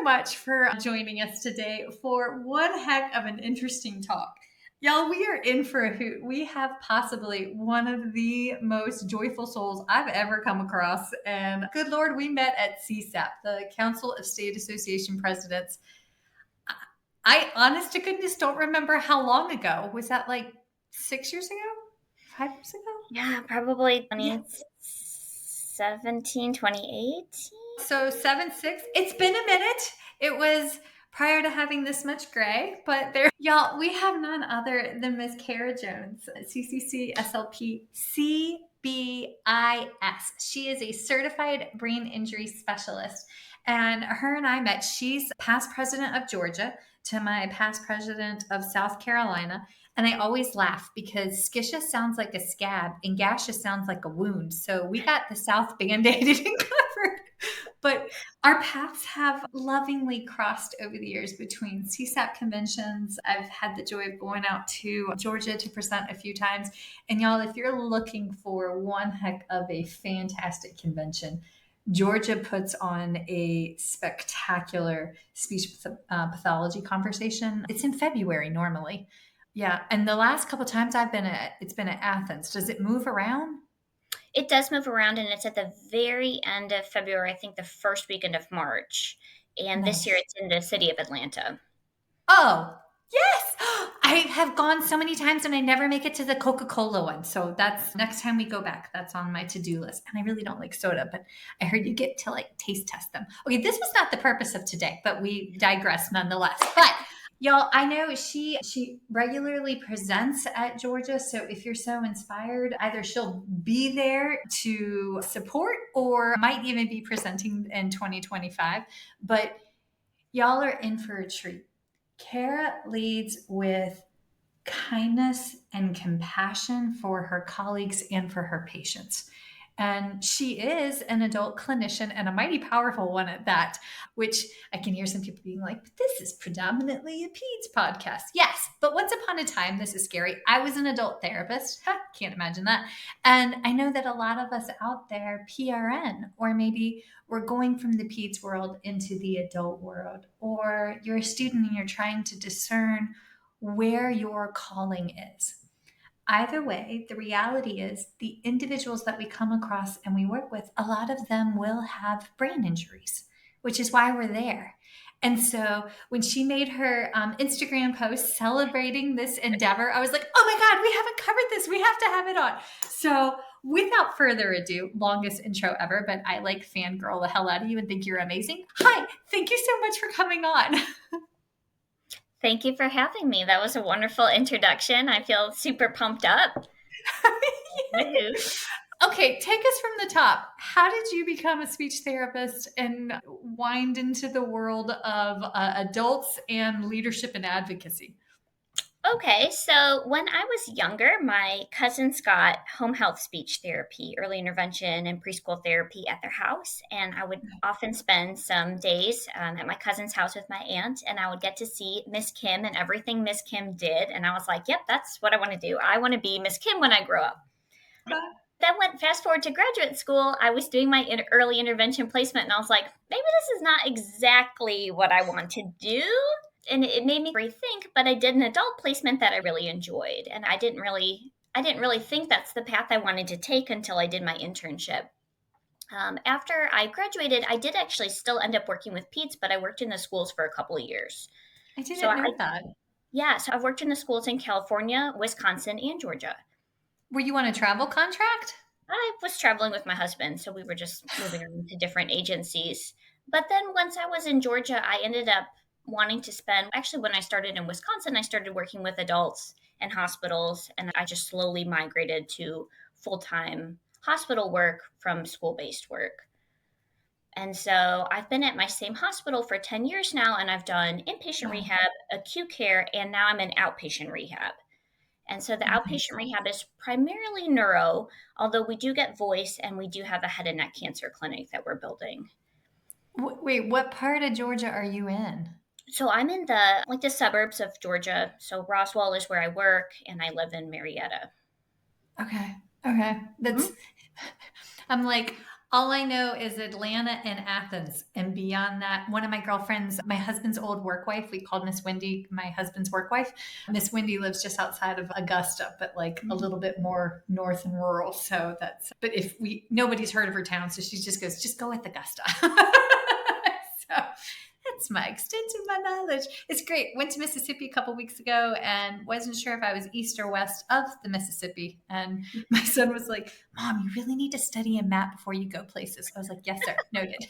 much for joining us today for one heck of an interesting talk. Y'all, we are in for a hoot. We have possibly one of the most joyful souls I've ever come across. And good Lord, we met at CSAP, the Council of State Association Presidents. I, honest to goodness, don't remember how long ago. Was that like 6 years ago? 5 years ago? Yeah, probably 2017, 2018. So 7-6. It's been a minute. It was prior to having this much gray, but there, y'all, we have none other than Miss Kara Jones, CCC-SLP, CBIS. She is a certified brain injury specialist. And her and I met. She's past president of Georgia to my past president of South Carolina. And I always laugh because scissus sounds like a scab and gaseous sounds like a wound. So we got the South band-aided and covered. But our paths have lovingly crossed over the years between CSAP conventions. I've had the joy of going out to Georgia to present a few times. And y'all, if you're looking for one heck of a fantastic convention, Georgia puts on a spectacular speech pathology conversation. It's in February normally. Yeah. And the last couple of times it's been at Athens. Does it move around? It does move around, and it's at the very end of February, I think the first weekend of March. And This year it's in the city of Atlanta. Oh, yes. I have gone so many times and I never make it to the Coca-Cola one. So that's next time we go back. That's on my to-do list. And I really don't like soda, but I heard you get to like taste test them. Okay, this was not the purpose of today, but we digress nonetheless. But y'all, I know she regularly presents at Georgia. So if you're so inspired, either she'll be there to support or might even be presenting in 2025. But y'all are in for a treat. Kara leads with kindness and compassion for her colleagues and for her patients. And she is an adult clinician and a mighty powerful one at that, which I can hear some people being like, but this is predominantly a peds podcast. Yes, but once upon a time, this is scary. I was an adult therapist. Can't imagine that. And I know that a lot of us out there, PRN, or maybe we're going from the peds world into the adult world, or you're a student and you're trying to discern where your calling is. Either way, the reality is the individuals that we come across and we work with, a lot of them will have brain injuries, which is why we're there. And so when she made her Instagram post celebrating this endeavor, I was like, oh my God, we haven't covered this. We have to have it on. So without further ado, longest intro ever, but I like fangirl the hell out of you and think you're amazing. Hi, thank you so much for coming on. Thank you for having me. That was a wonderful introduction. I feel super pumped up. Okay, take us from the top. How did you become a speech therapist and wind into the world of adults and leadership and advocacy? Okay, so when I was younger, my cousins got home health speech therapy, early intervention, and preschool therapy at their house. And I would often spend some days at my cousin's house with my aunt, and I would get to see Miss Kim and everything Miss Kim did. And I was like, yep, that's what I want to do. I want to be Miss Kim when I grow up. Then went fast forward to graduate school. I was doing my early intervention placement, and I was like, maybe this is not exactly what I want to do. And it made me rethink, but I did an adult placement that I really enjoyed. And I didn't really think that's the path I wanted to take until I did my internship. After I graduated, I did actually still end up working with peds, but I worked in the schools for a couple of years. I didn't know that. Yeah, so I've worked in the schools in California, Wisconsin, and Georgia. Were you on a travel contract? I was traveling with my husband, so we were just moving around to different agencies. But then once I was in Georgia, I ended up wanting to spend, actually when I started in Wisconsin, I started working with adults and hospitals, and I just slowly migrated to full-time hospital work from school-based work. And so I've been at my same hospital for 10 years now, and I've done inpatient rehab, acute care, and now I'm in outpatient rehab. And so the outpatient rehab is primarily neuro, although we do get voice, and we do have a head and neck cancer clinic that we're building. Wait, what part of Georgia are you in? So I'm in the suburbs of Georgia. So Roswell is where I work, and I live in Marietta. Okay. That's, I'm like, All I know is Atlanta and Athens. And beyond that, one of my girlfriends, my husband's old work wife, we called Miss Wendy my husband's work wife. Miss Wendy lives just outside of Augusta, but like a little bit more north and rural. So that's, but if we, nobody's heard of her town. So she just goes, just go with Augusta. So that's my extent of my knowledge. It's great. Went to Mississippi a couple weeks ago and wasn't sure if I was east or west of the Mississippi. And my son was like, Mom, you really need to study a map before you go places. I was like, yes, sir. Noted.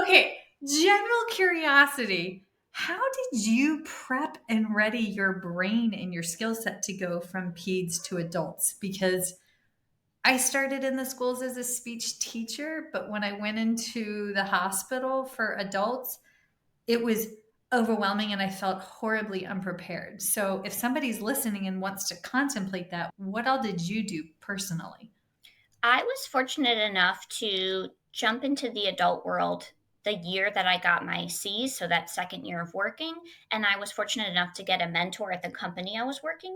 Okay. General curiosity. How did you prep and ready your brain and your skill set to go from peds to adults? Because I started in the schools as a speech teacher, but when I went into the hospital for adults, it was overwhelming and I felt horribly unprepared. So if somebody's listening and wants to contemplate that, what all did you do personally? I was fortunate enough to jump into the adult world the year that I got my C's, so that second year of working. And I was fortunate enough to get a mentor at the company I was working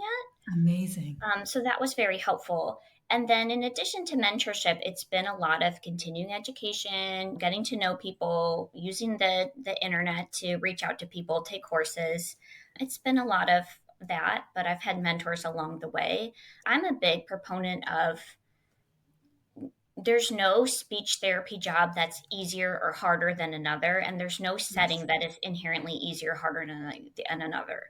Amazing. at. So that was very helpful. And then, in addition to mentorship, it's been a lot of continuing education, getting to know people, using the internet to reach out to people, take courses. It's been a lot of that, but I've had mentors along the way. I'm a big proponent of there's no speech therapy job that's easier or harder than another, and there's no setting that is inherently easier or harder than another.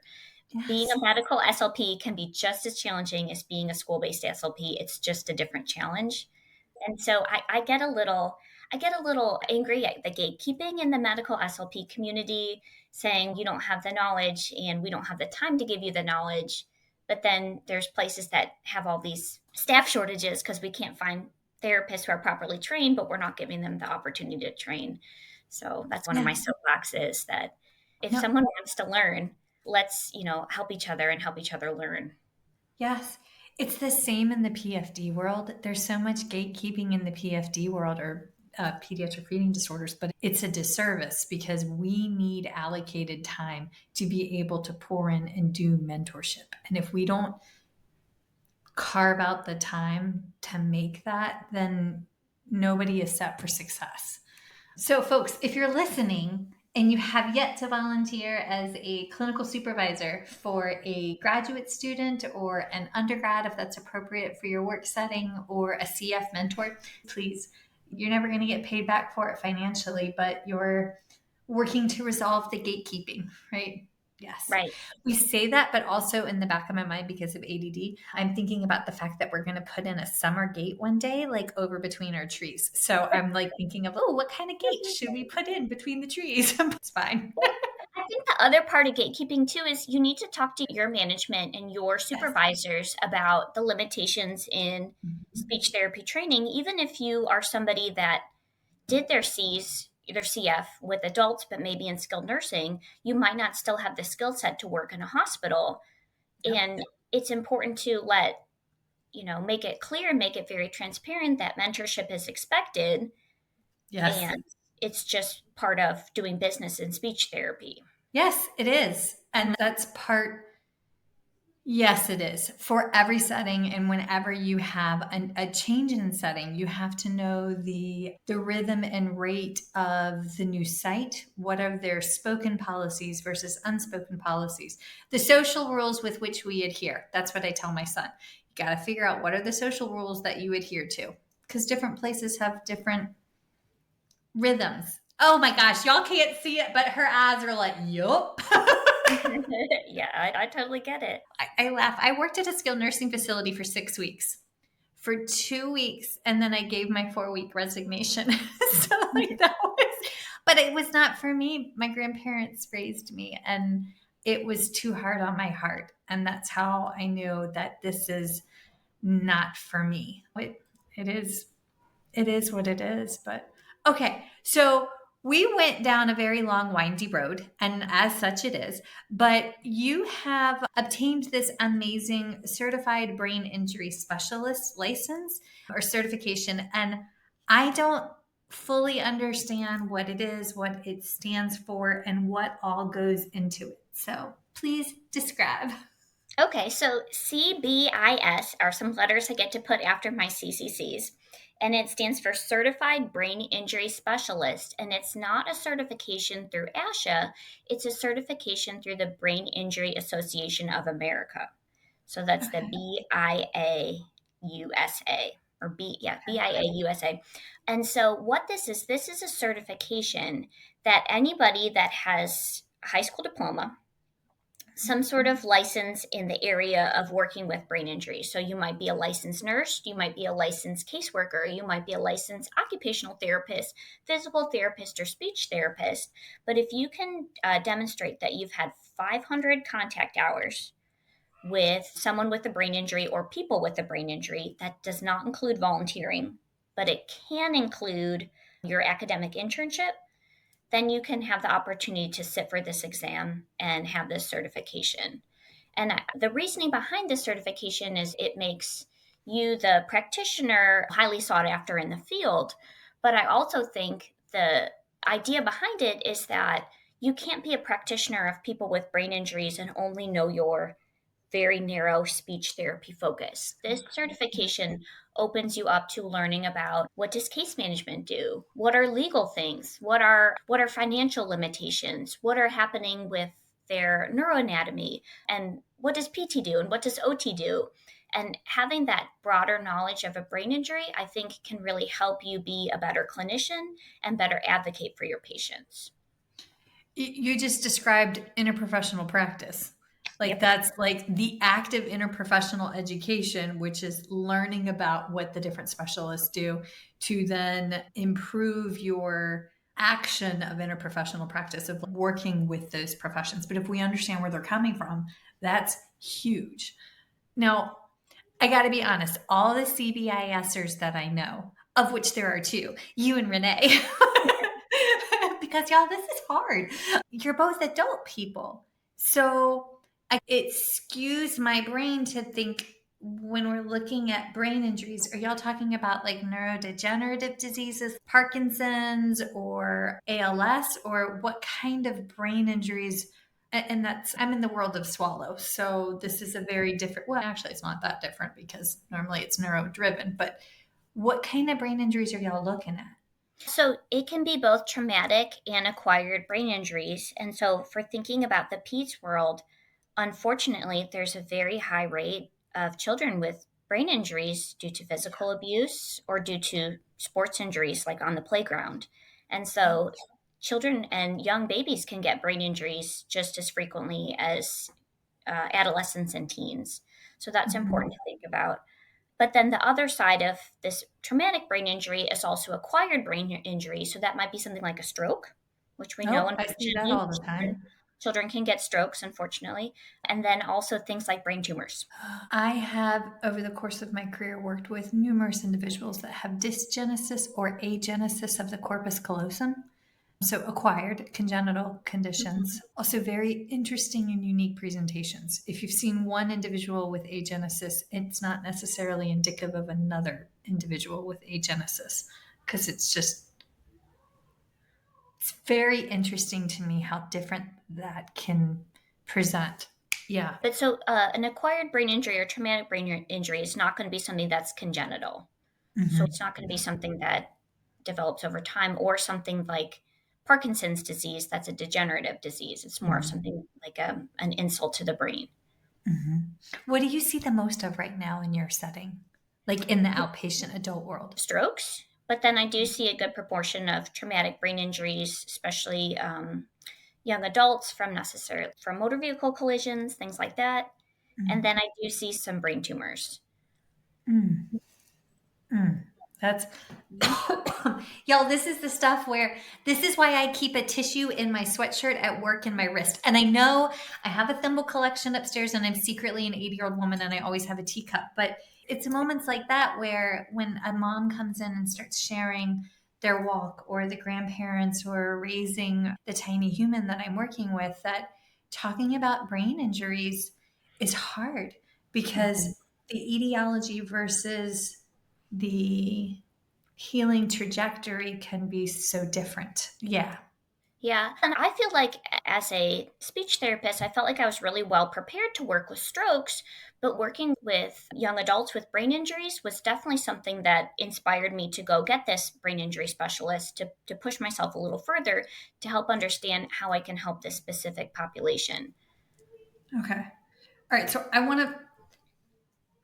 Being Yes. a medical SLP can be just as challenging as being a school-based SLP. It's just a different challenge. And so I get a little angry at the gatekeeping in the medical SLP community, saying you don't have the knowledge and we don't have the time to give you the knowledge. But then there's places that have all these staff shortages because we can't find therapists who are properly trained, but we're not giving them the opportunity to train. So that's one of Yeah. my soapboxes that if No. someone wants to learn, let's, help each other and help each other learn. Yes. It's the same in the PFD world. There's so much gatekeeping in the PFD world or pediatric reading disorders, but it's a disservice because we need allocated time to be able to pour in and do mentorship. And if we don't carve out the time to make that, then nobody is set for success. So, folks, if you're listening and you have yet to volunteer as a clinical supervisor for a graduate student or an undergrad, if that's appropriate for your work setting, or a CF mentor, please, you're never going to get paid back for it financially, but you're working to resolve the gatekeeping, right? Yes. Right. We say that, but also in the back of my mind, because of ADD, I'm thinking about the fact that we're going to put in a summer gate one day, like over between our trees. So I'm like thinking of, oh, what kind of gate should we put in between the trees? It's fine. I think the other part of gatekeeping too is you need to talk to your management and your Yes. supervisors about the limitations in Mhm. speech therapy training, even if you are somebody that did their C's, their CF with adults, but maybe in skilled nursing, you might not still have the skill set to work in a hospital. Yep. And it's important to make it clear and make it very transparent that mentorship is expected Yes. and it's just part of doing business in speech therapy. Yes, it is. And that's part. Yes, it is for every setting. And whenever you have a change in setting, you have to know the rhythm and rate of the new site. What are their spoken policies versus unspoken policies? The social rules with which we adhere. That's what I tell my son. You got to figure out what are the social rules that you adhere to, because different places have different rhythms. Oh my gosh, y'all can't see it, but her eyes are like, yup. Yeah, I totally get it. I laugh. I worked at a skilled nursing facility for 6 weeks. For 2 weeks, and then I gave my 4 week resignation. So like that was, but it was not for me. My grandparents raised me, and it was too hard on my heart. And that's how I knew that this is not for me. It is it is what it is. But okay, so we went down a very long, windy road, and as such it is. But you have obtained this amazing certified brain injury specialist license or certification. And I don't fully understand what it is, what it stands for, and what all goes into it. So please describe. Okay, so CBIS are some letters I get to put after my CCCs. and it stands for Certified Brain Injury Specialist. And it's not a certification through ASHA, it's a certification through the Brain Injury Association of America. So that's the Okay. BIAUSA or BIAUSA. And so what this is a certification that anybody that has a high school diploma, some sort of license in the area of working with brain injury. So you might be a licensed nurse, you might be a licensed caseworker, you might be a licensed occupational therapist, physical therapist, or speech therapist. But if you can demonstrate that you've had 500 contact hours with someone with a brain injury or people with a brain injury, that does not include volunteering, but it can include your academic internship, then you can have the opportunity to sit for this exam and have this certification. And the reasoning behind this certification is it makes you, the practitioner, highly sought after in the field. But I also think the idea behind it is that you can't be a practitioner of people with brain injuries and only know your very narrow speech therapy focus. This certification opens you up to learning about what does case management do? What are legal things? What are financial limitations? What are happening with their neuroanatomy? And what does PT do and what does OT do? And having that broader knowledge of a brain injury, I think can really help you be a better clinician and better advocate for your patients. You just described interprofessional practice. Like Yep. that's like the active interprofessional education, which is learning about what the different specialists do to then improve your action of interprofessional practice of working with those professions. But if we understand where they're coming from, that's huge. Now, I got to be honest, all the CBISers that I know, of which there are two, you and Renee, because y'all, this is hard. You're both adult people. So it skews my brain to think when we're looking at brain injuries, are y'all talking about like neurodegenerative diseases, Parkinson's or ALS, or what kind of brain injuries? And that's, I'm in the world of swallow. So this is a very different, well, actually, it's not that different because normally it's neuro driven, but what kind of brain injuries are y'all looking at? So it can be both traumatic and acquired brain injuries. And so for thinking about the PEDS world, unfortunately, there's a very high rate of children with brain injuries due to physical abuse or due to sports injuries like on the playground. And so children and young babies can get brain injuries just as frequently as adolescents and teens. So that's Mhm. important to think about. But then the other side of this traumatic brain injury is also acquired brain injury. So that might be something like a stroke, which we know Oh, I see that unfortunately all the time. children can get strokes, unfortunately. And then also things like brain tumors. I have, over the course of my career, worked with numerous individuals that have dysgenesis or agenesis of the corpus callosum. So, acquired congenital conditions. Also, very interesting and unique presentations. If you've seen one individual with agenesis, it's not necessarily indicative of another individual with agenesis because it's very interesting to me how different that can present. Yeah. But so an acquired brain injury or traumatic brain injury is not going to be something that's congenital. So Mhm. it's not going to be something that develops over time or something like Parkinson's disease that's a degenerative disease. It's more of Mhm. something like an insult to the brain. Mhm. What do you see the most of right now in your setting, like in the outpatient adult world? Strokes, but then I do see a good proportion of traumatic brain injuries, especially young adults from motor vehicle collisions, things like that. And Mm. then I do see some brain tumors. Mm. Mm. That's y'all. This is the stuff where this is why I keep a tissue in my sweatshirt at work in my wrist. And I know I have a thimble collection upstairs, and I'm secretly an 80-year-old woman, and I always have a teacup. But it's moments like that where when a mom comes in and starts sharing their walk, or the grandparents who are raising the tiny human that I'm working with, that talking about brain injuries is hard because the etiology versus the healing trajectory can be so different. Yeah. Yeah. And I feel like as a speech therapist, I felt like I was really well prepared to work with strokes, but working with young adults with brain injuries was definitely something that inspired me to go get this brain injury specialist to push myself a little further to help understand how I can help this specific population. Okay. All right. So I want to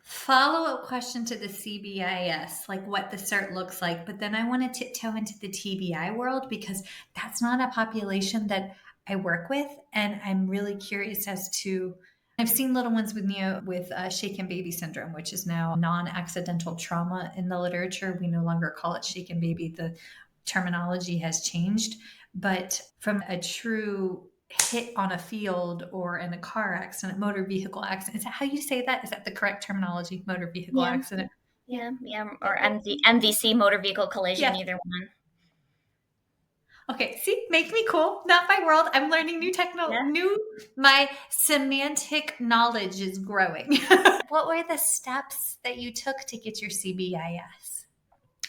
follow-up question to the CBIS, like what the cert looks like, but then I want to tiptoe into the TBI world because that's not a population that I work with, and I'm really curious as to. I've seen little ones with shaken baby syndrome, which is now non-accidental trauma in the literature. We no longer call it shaken baby. The terminology has changed, but from a true hit on a field or in a car accident, motor vehicle accident. Is that how you say that? Is that the correct terminology? Motor vehicle Yeah. accident. Yeah. Yeah. Yeah. Or MVC, motor vehicle collision, Yes. either one. Okay. See, make me cool. Not my world. I'm learning Yeah. my semantic knowledge is growing. What were the steps that you took to get your CBIS?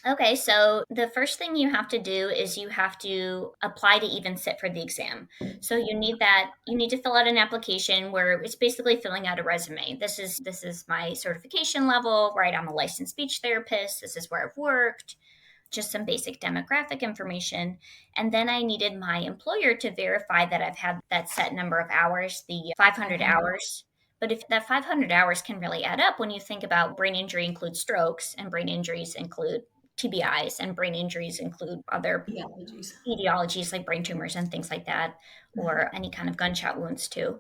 Okay, so the first thing you have to do is you have to apply to even sit for the exam. So you need to fill out an application where it's basically filling out a resume. This is my certification level, right? I'm a licensed speech therapist. This is where I've worked, just some basic demographic information. And then I needed my employer to verify that I've had that set number of hours, the 500 hours. But if that 500 hours can really add up when you think about brain injury includes strokes and brain injuries include TBIs and brain injuries include other Etiologies. etiologies like brain tumors and things like that, or any kind of gunshot wounds too.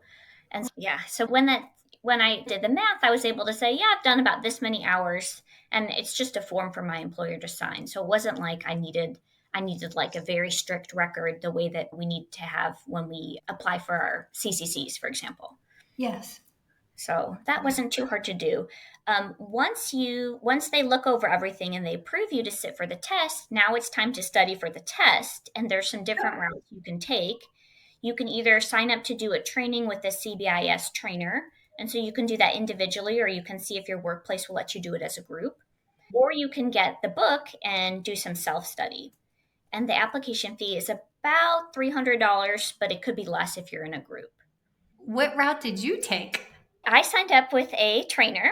And yeah, so when I did the math, I was able to say, yeah, I've done about this many hours, and it's just a form for my employer to sign. So it wasn't like I needed like a very strict record the way that we need to have when we apply for our CCCs, for example. Yes. So that wasn't too hard to do. Once they look over everything and they approve you to sit for the test, now it's time to study for the test. And there's some different routes you can take. You can either sign up to do a training with a CBIS trainer, and so you can do that individually, or you can see if your workplace will let you do it as a group. Or you can get the book and do some self study. And the application fee is about $300, but it could be less if you're in a group. What route did you take? I signed up with a trainer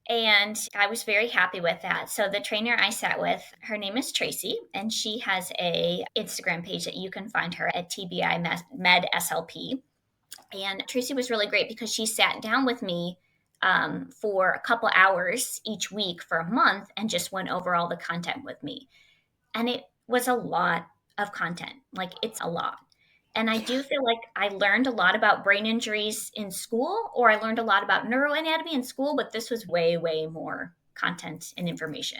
and I was very happy with that. So the trainer I sat with, her name is Tracy, and she has a Instagram page that you can find her at TBI Med SLP. And Tracy was really great because she sat down with me for a couple hours each week for a month and just went over all the content with me. And it was a lot of content. Like, it's a lot. And I do feel like I learned a lot about brain injuries in school, or I learned a lot about neuroanatomy in school, but this was way, way more content and information.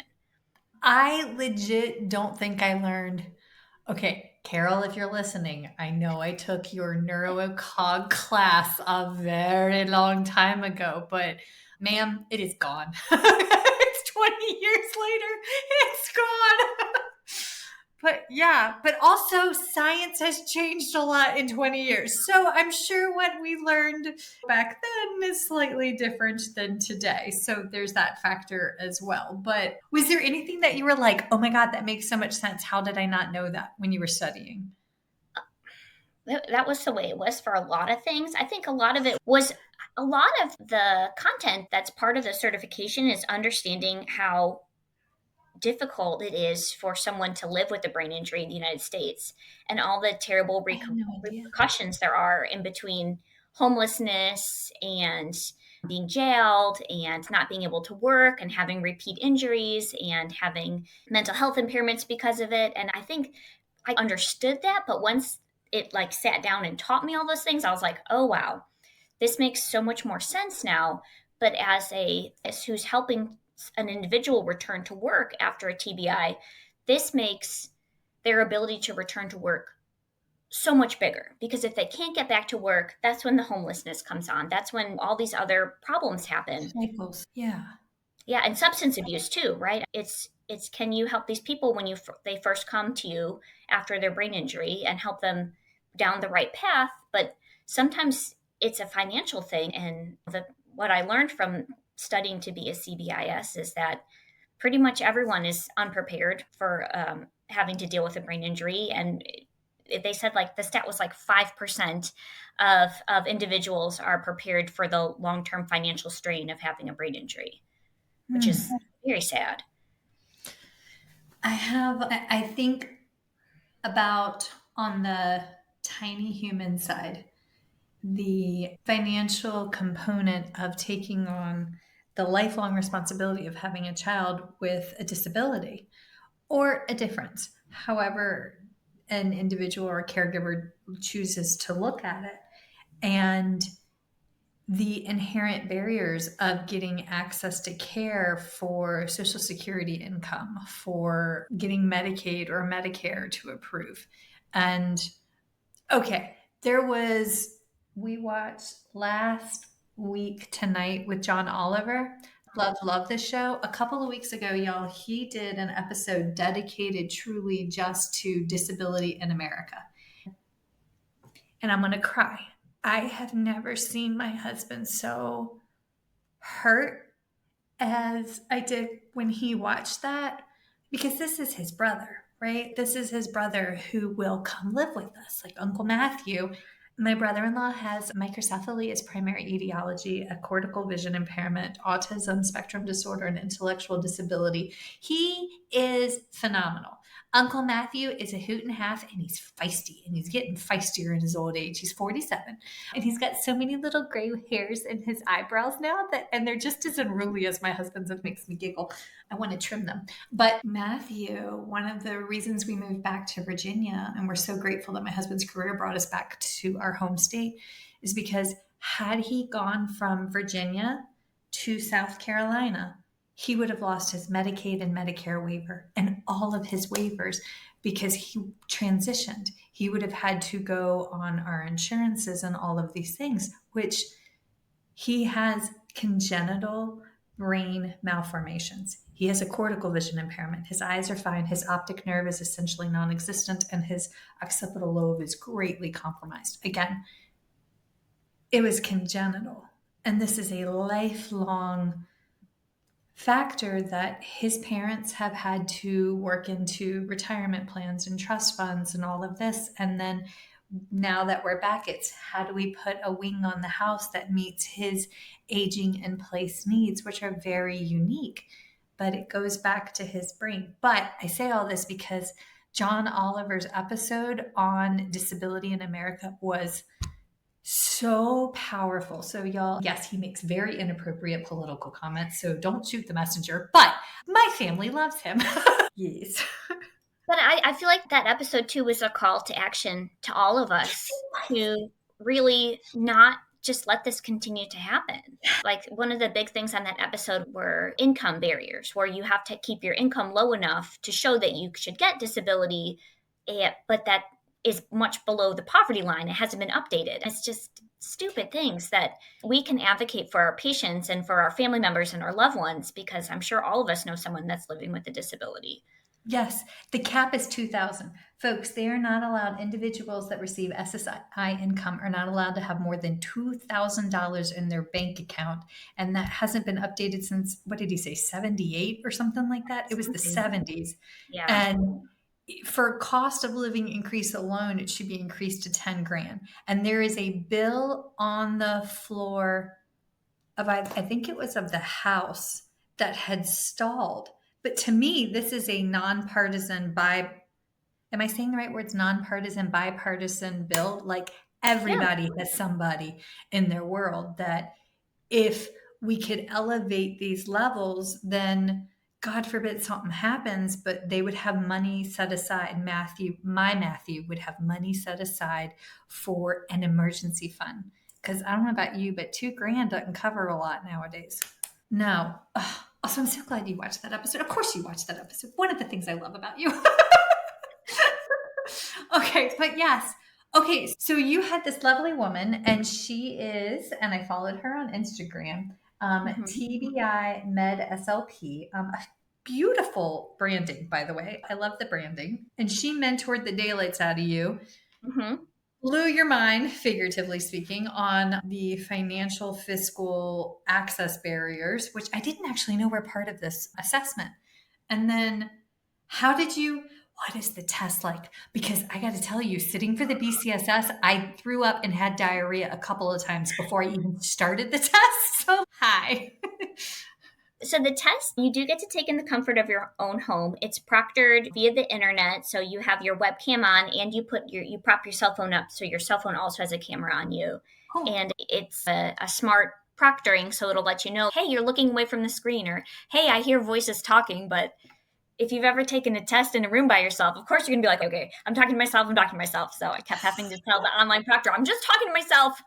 I legit don't think I learned. Okay, Carol, if you're listening, I know I took your neurocog class a very long time ago, but ma'am, it is gone. It's 20 years later, it's gone. But yeah, but also science has changed a lot in 20 years. So I'm sure what we learned back then is slightly different than today. So there's that factor as well. But was there anything that you were like, oh my God, that makes so much sense? How did I not know that when you were studying? That was the way it was for a lot of things. I think a lot of it was a lot of the content that's part of the certification is understanding how difficult it is for someone to live with a brain injury in the United States and all the terrible I had no idea. repercussions there are in between homelessness and being jailed and not being able to work and having repeat injuries and having mental health impairments because of it. And I think I understood that, but once it like sat down and taught me all those things, I was like, oh wow, this makes so much more sense now. But as who's helping an individual return to work after a TBI, this makes their ability to return to work so much bigger, because if they can't get back to work, that's when the homelessness comes on. That's when all these other problems happen. Cycles. Yeah. Yeah, and substance abuse too, right? It's can you help these people when they first come to you after their brain injury and help them down the right path, but sometimes it's a financial thing. And what I learned from studying to be a CBIS is that pretty much everyone is unprepared for having to deal with a brain injury, and They said like the stat was like 5% of individuals are prepared for the long-term financial strain of having a brain injury, which Hmm. is very sad. I think about on the tiny human side, the financial component of taking on the lifelong responsibility of having a child with a disability or a difference, however, an individual or caregiver chooses to look at it. And the inherent barriers of getting access to care for Social Security income, for getting Medicaid or Medicare to approve. And okay, we watched last week tonight with John Oliver. Love this show. A couple of weeks ago, y'all, he did an episode dedicated truly just to disability in America. And I'm going to cry. I have never seen my husband so hurt as I did when he watched that, because this is his brother, right? This is his brother who will come live with us, like Uncle Matthew. My brother in law has microcephaly as primary etiology, a cortical vision impairment, autism spectrum disorder, and intellectual disability. He is phenomenal. Uncle Matthew is a hoot and a half, and he's feisty, and he's getting feistier in his old age. He's 47, and he's got so many little gray hairs in his eyebrows now and they're just as unruly as my husband's. It makes me giggle. I want to trim them. But Matthew, one of the reasons we moved back to Virginia, and we're so grateful that my husband's career brought us back to our home state, is because had he gone from Virginia to South Carolina, he would have lost his Medicaid and Medicare waiver and all of his waivers because he transitioned. He would have had to go on our insurances and all of these things, which he has congenital brain malformations. He has a cortical vision impairment. His eyes are fine. His optic nerve is essentially non existent, and his occipital lobe is greatly compromised. Again, it was congenital. And this is a lifelong factor that his parents have had to work into retirement plans and trust funds and all of this. And then now that we're back, it's how do we put a wing on the house that meets his aging in place needs, which are very unique. But it goes back to his brain. But I say all this because John Oliver's episode on disability in America was so powerful. So, y'all, yes, he makes very inappropriate political comments. So don't shoot the messenger. But my family loves him. Yes. But I feel like that episode too was a call to action to all of us to really not just let this continue to happen. Like one of the big things on that episode were income barriers, where you have to keep your income low enough to show that you should get disability, but that is much below the poverty line. It hasn't been updated. It's just stupid things that we can advocate for our patients and for our family members and our loved ones, because I'm sure all of us know someone that's living with a disability. Yes, the cap is 2,000. Folks, they are not allowed, individuals that receive SSI income are not allowed to have more than $2,000 in their bank account. And that hasn't been updated since, what did he say, 78 or something like that? It was the 70s. Yeah. And for cost of living increase alone, it should be increased to 10 grand. And there is a bill on the floor of, I think it was of the House, that had stalled. But to me, this is a nonpartisan am I saying the right words? Nonpartisan, bipartisan bill. Like Yeah. everybody has somebody in their world that if we could elevate these levels, then God forbid something happens, but they would have money set aside. My Matthew would have money set aside for an emergency fund. Because I don't know about you, but 2 grand doesn't cover a lot nowadays. No. Ugh. Also, I'm so glad you watched that episode. Of course, you watched that episode. One of the things I love about you. Okay, but yes. Okay, so you had this lovely woman, and she is, and I followed her on Instagram, Mhm. TBI Med SLP. Beautiful branding, by the way. I love the branding. And she mentored the daylights out of you, Mhm. blew your mind, figuratively speaking, on the financial fiscal access barriers, which I didn't actually know were part of this assessment. And then how did you what is the test like? Because I got to tell you, sitting for the BCSS, I threw up and had diarrhea a couple of times before I even started the test. So, hi. So the test you do get to take in the comfort of your own home. It's proctored via the internet, so you have your webcam on and you prop your cell phone up so your cell phone also has a camera on you. Oh, And it's a smart proctoring, so it'll let you know, hey, you're looking away from the screen, or hey, I hear voices talking. But if you've ever taken a test in a room by yourself, of course you're gonna be like, okay, I'm talking to myself, I'm talking to myself. So I kept having to tell the online proctor, I'm just talking to myself.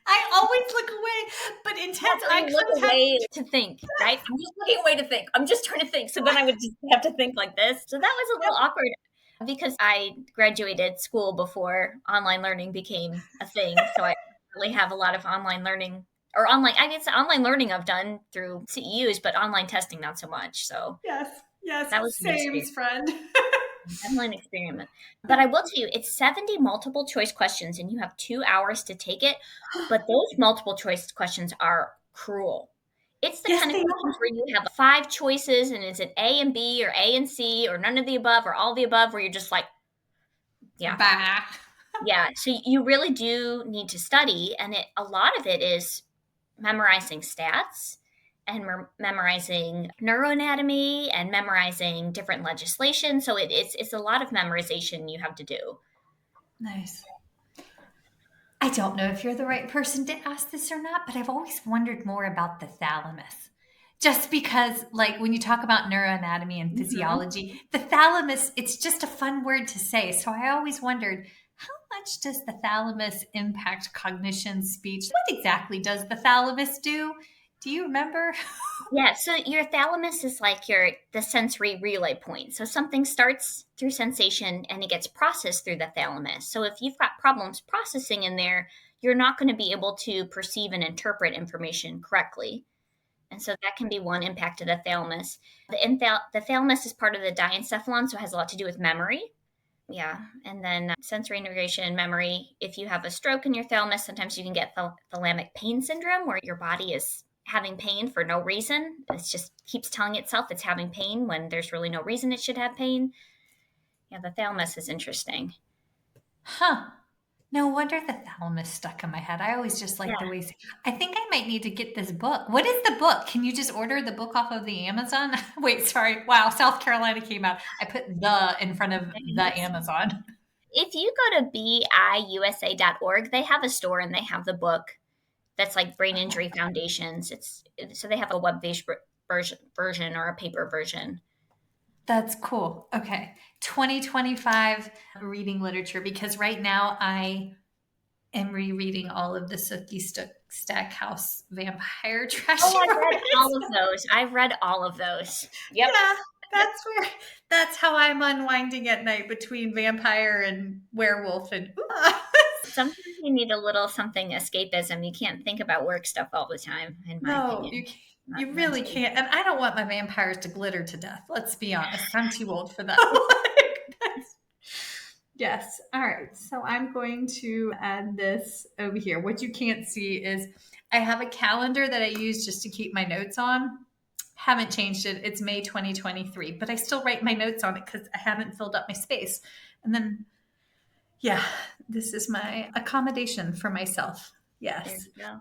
I always look away, but intense Also, eye you look contact. away to think, right? I'm just looking away to think. I'm just trying to think. So then I would just have to think like this. So that was a little awkward because I graduated school before online learning became a thing. So I really have a lot of online learning or online, I guess online learning I've done through CEUs, but online testing not so much. So Yes, yes, that was an same, experience. friend. Definitely an experiment. But I will tell you, it's 70 multiple choice questions and you have 2 hours to take it. But those multiple choice questions are cruel. It's the Yes, kind of they questions are. where you have 5 choices and is it A and B or A and C or none of the above or all the above where you're just like, yeah. Bah. Yeah. So you really do need to study. And a lot of it is memorizing stats and memorizing neuroanatomy and memorizing different legislation. So it's a lot of memorization you have to do. Nice. I don't know if you're the right person to ask this or not, but I've always wondered more about the thalamus. Just because, like, when you talk about neuroanatomy and Mhm. physiology, the thalamus, it's just a fun word to say. So I always wondered, how much does the thalamus impact cognition, speech? What exactly does the thalamus do? Do you remember? Yeah, so your thalamus is like the sensory relay point. So something starts through sensation and it gets processed through the thalamus. So if you've got problems processing in there, you're not going to be able to perceive and interpret information correctly. And so that can be one impact of the thalamus. The thalamus is part of the diencephalon, so it has a lot to do with memory. Yeah, and then sensory integration, memory. If you have a stroke in your thalamus, sometimes you can get thalamic pain syndrome where your body is having pain for no reason. It just keeps telling itself it's having pain when there's really no reason it should have pain. Yeah, the thalamus is interesting. Huh. No wonder the thalamus stuck in my head. I always just like the Yeah, ways. I think I might need to get this book. What is the book? Can you just order the book off of the Amazon? Wait, sorry. Wow, South Carolina came out. I put the in front of the it's, Amazon. if you go to biusa.org, they have a store and they have the book that's like brain injury foundations. It's so they have a web-based version or a paper version. That's cool. Okay. 2025 reading literature because right now I am rereading all of the Stackhouse vampire Oh, trashy I've read romance. all of those. I've read all of those. Yep. Yeah, Yep. that's how I'm unwinding at night between vampire and werewolf and Sometimes you need a little something escapism. You can't think about work stuff all the time, in my no, opinion. Not you really mentally. can't. And I don't want my vampires to glitter to death. Let's be honest. I'm too old for that. Yes. All right. So I'm going to add this over here. What you can't see is I have a calendar that I use just to keep my notes on. Haven't changed it. It's May 2023, but I still write my notes on it because I haven't filled up my space. And then, yeah, this is my accommodation for myself. There Yes. you go.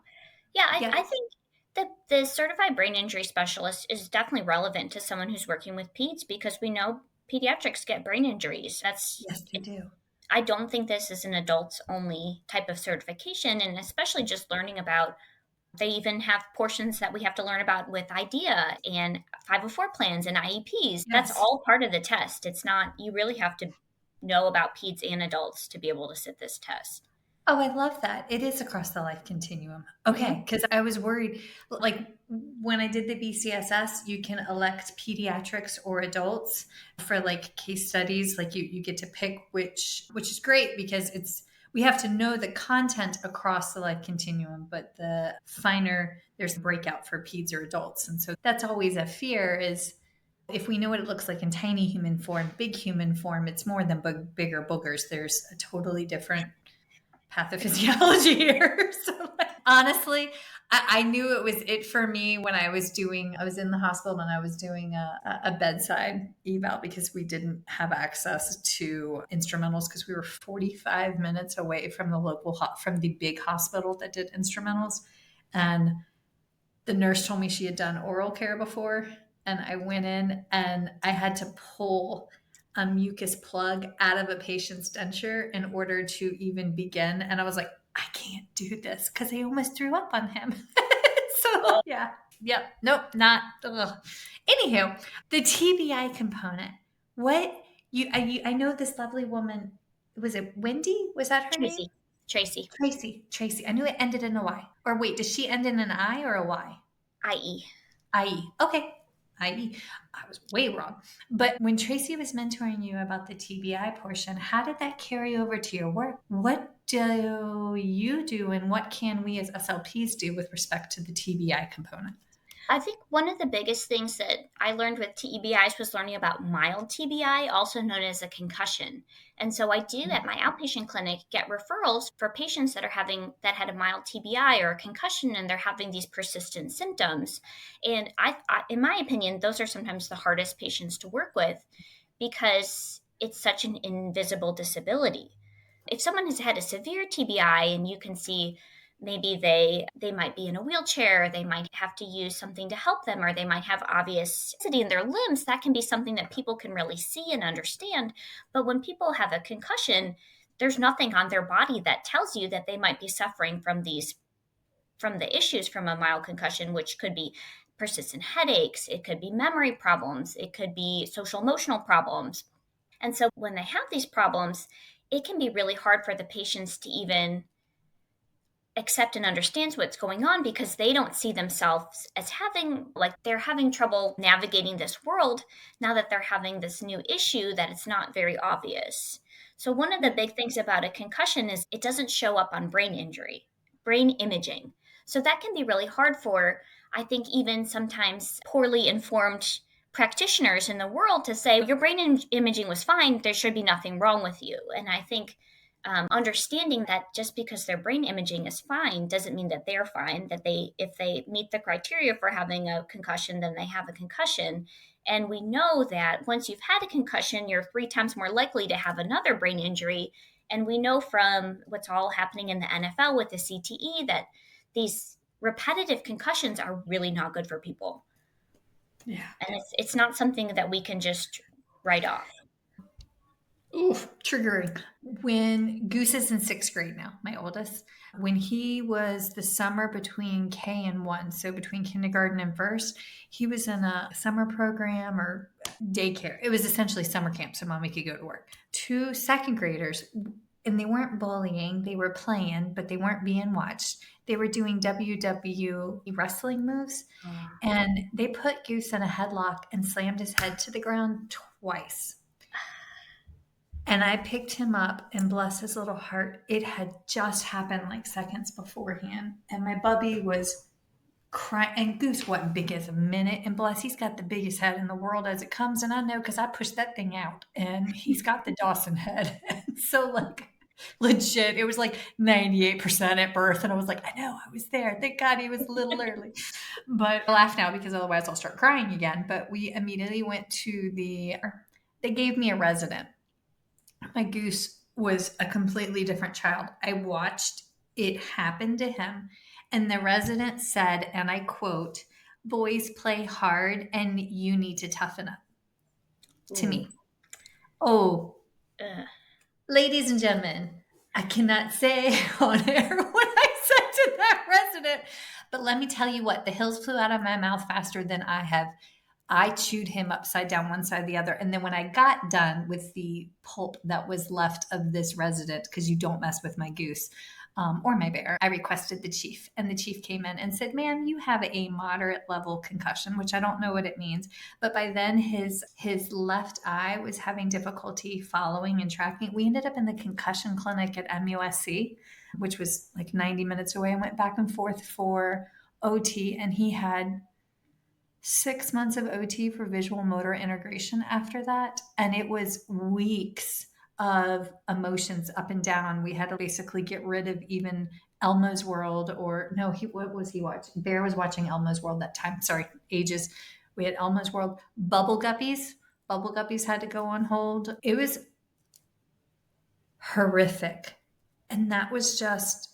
Yeah, I Yes. think that the certified brain injury specialist is definitely relevant to someone who's working with peds because we know pediatrics get brain injuries. Yes, they do. I don't think this is an adults only type of certification, and especially just learning about. They even have portions that we have to learn about with IDEA and 504 plans and IEPs. That's Yes. all part of the test. It's not, you really have to know about peds and adults to be able to sit this test. Oh, I love that. It is across the life continuum. Hmm. Okay, because I was worried, like when I did the BCSS, you can elect pediatrics or adults for like case studies. Like you get to pick which is great because it's we have to know the content across the life continuum, but the finer there's a breakout for peds or adults. And so that's always a fear is if we know what it looks like in tiny human form, big human form, it's more than bigger boogers. There's a totally different pathophysiology here. So, Honestly, I knew it was it for me when I was in the hospital and I was doing a bedside eval because we didn't have access to instrumentals because we were 45 minutes away from from the big hospital that did instrumentals. And the nurse told me she had done oral care before. And I went in and I had to pull a mucus plug out of a patient's denture in order to even begin. And I was like, I can't do this because I almost threw up on him. So, Oh, yeah. Yep. Nope. Not. Ugh. Anywho, the TBI component. What I know this lovely woman. Was it Wendy? Was that her name? Tracy. Tracy. Tracy. Tracy. I knew it ended in a Y. Or wait, does she end in an I or a Y? IE. IE. Okay. IE. I was way wrong. But when Tracy was mentoring you about the TBI portion, how did that carry over to your work? What do you do and what can we as SLPs do with respect to the TBI component? I think one of the biggest things that I learned with TEBIs was learning about mild TBI, also known as a concussion. And so I do at my outpatient clinic get referrals for patients that had a mild TBI or a concussion and they're having these persistent symptoms. And in my opinion, those are sometimes the hardest patients to work with because it's such an invisible disability. If someone has had a severe TBI and you can see maybe they might be in a wheelchair, they might have to use something to help them, or they might have obvious toxicity in their limbs, that can be something that people can really see and understand. But when people have a concussion, there's nothing on their body that tells you that they might be suffering from the issues from a mild concussion, which could be persistent headaches, it could be memory problems, it could be social emotional problems. And so when they have these problems, it can be really hard for the patients to even accept and understands what's going on because they don't see themselves as they're having trouble navigating this world now that they're having this new issue that it's not very obvious. So one of the big things about a concussion is it doesn't show up on brain imaging. So that can be really hard for, I think, even sometimes poorly informed practitioners in the world to say your imaging was fine, there should be nothing wrong with you. And I think understanding that just because their brain imaging is fine doesn't mean that they're fine, that if they meet the criteria for having a concussion, then they have a concussion. And we know that once you've had a concussion, you're 3 times more likely to have another brain injury. And we know from what's all happening in the NFL with the CTE that these repetitive concussions are really not good for people. Yeah. And it's not something that we can just write off. Oof, triggering. When Goose is in 6th grade now, my oldest, when he was the summer between K and 1, so between kindergarten and first, he was in a summer program or daycare. It was essentially summer camp, so mommy could go to work. 2 2nd graders, and they weren't bullying, they were playing, but they weren't being watched. They were doing WWE wrestling moves, and they put Goose in a headlock and slammed his head to the ground twice. And I picked him up, and bless his little heart, it had just happened like seconds beforehand. And my bubby was crying. And Goose wasn't big as a minute. And bless, he's got the biggest head in the world as it comes. And I know because I pushed that thing out. And he's got the Dawson head. And so, like, legit, it was like 98% at birth. And I was like, I know, I was there. Thank God he was a little early. But I laugh now because otherwise I'll start crying again. But we immediately went to they gave me a resident. My Goose was a completely different child. I watched it happen to him. And the resident said, and I quote, boys play hard and you need to toughen up to me. Oh, Ugh. ladies and gentlemen, I cannot say on air what I said to that resident, but let me tell you what, the hills flew out of my mouth faster than I have. I chewed him upside down, one side, the other. And then when I got done with the pulp that was left of this resident, because you don't mess with my Goose or my bear, I requested the chief. And the chief came in and said, ma'am, you have a moderate level concussion, which I don't know what it means. But by then his left eye was having difficulty following and tracking. We ended up in the concussion clinic at MUSC, which was like 90 minutes away, and went back and forth for OT. And he had 6 months of OT for visual motor integration after that. And it was weeks of emotions up and down. We had to basically get rid of even Elmo's World, or no, what was he watching? Bear was watching Elmo's World that time. Sorry, ages. We had Elmo's World. Bubble Guppies. Bubble Guppies had to go on hold. It was horrific. And that was just